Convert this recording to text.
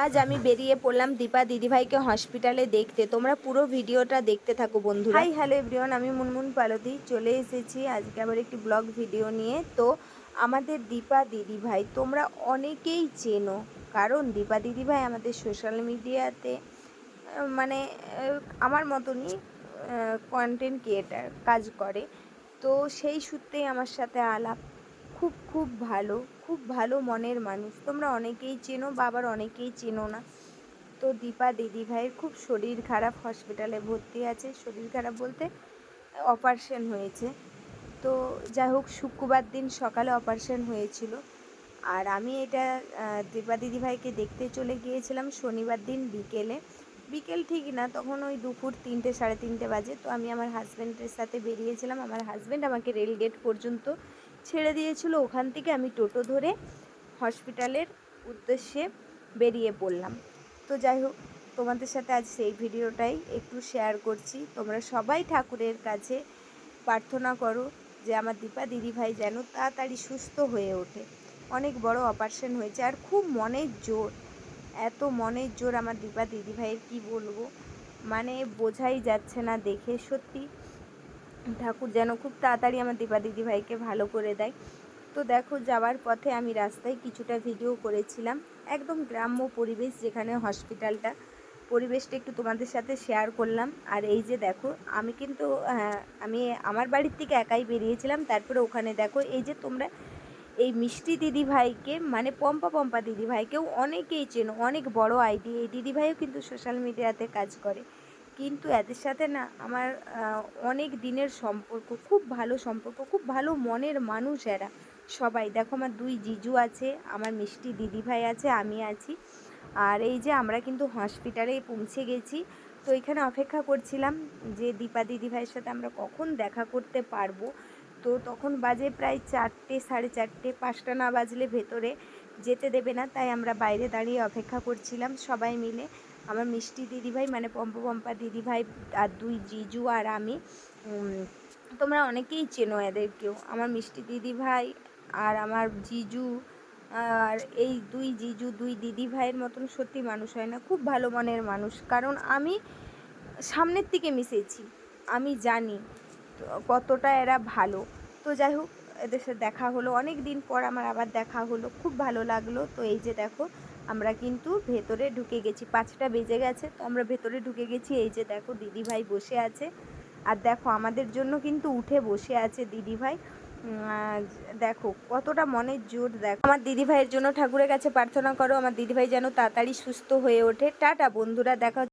আজ আমি বেরিয়ে পড়লাম দীপা দিদিভাইকে হসপিটালে দেখতে। তোমরা পুরো ভিডিওটা দেখতে থাকো বন্ধুরা। হাই হ্যালো এভরিওয়ান, আমি মুনমুন পালতি চলে এসেছি আজকে আবার একটি ব্লগ ভিডিও নিয়ে। তো আমাদের দীপা দিদিভাই তোমরা অনেকেই চেনো, কারণ দীপা দিদিভাই আমাদের সোশ্যাল মিডিয়াতে মানে আমার মতনই কন্টেন্ট ক্রিয়েটার কাজ করে। তো সেই সূত্রেই আমার সাথে আলাপ। খুব খুব ভালো মনের মানুষ। তোমরা অনেকেই চেনো বা আবার অনেকেই চেনো না। তো দীপা দিদিভাইয়ের খুব শরীর খারাপ, হসপিটালে ভর্তি আছে। শরীর খারাপ বলতে অপারেশন হয়েছে। তো যাই হোক, শুক্রবার দিন সকালে অপারেশন হয়েছিল। আর আমি এটা দীপা দিদিভাইকে দেখতে চলে গিয়েছিলাম শনিবার দিন বিকেল ঠিক না, তখন ওই দুপুর 3টে সাড়ে 3টে বাজে। তো আমি আমার হাজব্যান্ডের সাথে বেরিয়েছিলাম। আমার হাজব্যান্ড আমাকে রেলগেট পর্যন্ত ছেড়ে দিয়েছিল। ওখান থেকে আমি টোটো ধরে হসপিটালের উদ্দেশ্যে বেরিয়ে পড়লাম। তো যাই হোক, তোমাদের সাথে আজ সেই ভিডিওটাই একটু শেয়ার করছি। তোমরা সবাই ঠাকুরের কাছে প্রার্থনা করো যে আমার দীপা দিদিভাই যেন তাড়াতাড়ি সুস্থ হয়ে ওঠে। অনেক বড় অপারেশন হয়েছে আর খুব মনের জোর, এত মনের জোর আমার দীপা দিদিভাইয়ের কি বলবো, মানে বোঝাই যাচ্ছে না দেখে। সত্যি ঠাকুর যেন খুব তাড়াতাড়ি আমার দীপা দিদিভাইকে ভালো করে দেয়। তো দেখো, যাওয়ার পথে আমি রাস্তায় কিছুটা ভিডিও করেছিলাম, একদম গ্রাম্য পরিবেশ যেখানে হসপিটালটা, পরিবেশটা একটু তোমাদের সাথে শেয়ার করলাম। আর এই যে দেখো, আমি কিন্তু আমি আমার বাড়ির থেকে একাই বেরিয়েছিলাম। তারপরে ওখানে দেখো, এই যে তোমরা এই মিষ্টি দিদিভাইকে মানে পম্পা দিদিভাইকেও অনেকেই চেনো, অনেক বড় আইডি। এই দিদিভাইও কিন্তু সোশ্যাল মিডিয়াতে কাজ করে, কিন্তু এদের সাথে না আমার অনেক দিনের সম্পর্ক, খুব ভালো সম্পর্ক, খুব ভালো মনের মানুষ এরা সবাই। দেখো, আমার 2 জিজু আছে, আমার মিষ্টি দিদিভাই আছে, আমি আছি। আর এই যে আমরা কিন্তু হসপিটালে পৌঁছে গেছি। তো এখানে অপেক্ষা করছিলাম যে দীপা দিদিভাইয়ের সাথে আমরা কখন দেখা করতে পারবো। তো তখন বাজে প্রায় 4টে সাড়ে 4টে, 5টা না বাজলে ভেতরে যেতে দেবে না। তাই আমরা বাইরে দাঁড়িয়ে অপেক্ষা করছিলাম সবাই মিলে। আমার মিষ্টি দিদিভাই মানে পম্পা দিদিভাই আর 2 জিজু আর আমি। তোমরা অনেকেই চেনো এদেরকেও, আমার মিষ্টি দিদিভাই আর আমার জিজু। আর এই 2 জিজু 2 দিদিভাইয়ের মতন সত্যি মানুষ হয় না, খুব ভালো মনের মানুষ। কারণ আমি সামনের থেকে মিশেছি, আমি জানি কতটা এরা ভালো। তো যাই হোক, এদের সাথে দেখা হলো, অনেক দিন পর আমার আবার দেখা হলো, খুব ভালো লাগলো। তো এই যে দেখো, আমরা কিন্তু ভেতরে ঢুকে গেছি, 5টা বেজে গেছে। তো আমরা ভেতরে ঢুকে গেছি। এই যে দেখো, দিদিভাই বসে আছে। আর দেখো, আমাদের জন্য কিন্তু উঠে বসে আছে দিদিভাই। দেখো কতটা মনের জোর। দেখো, আমার দিদিভাইয়ের জন্য ঠাকুরের কাছে প্রার্থনা করো, আমার দিদিভাই যেন তাড়াতাড়ি সুস্থ হয়ে ওঠে। টাটা বন্ধুরা, দেখা।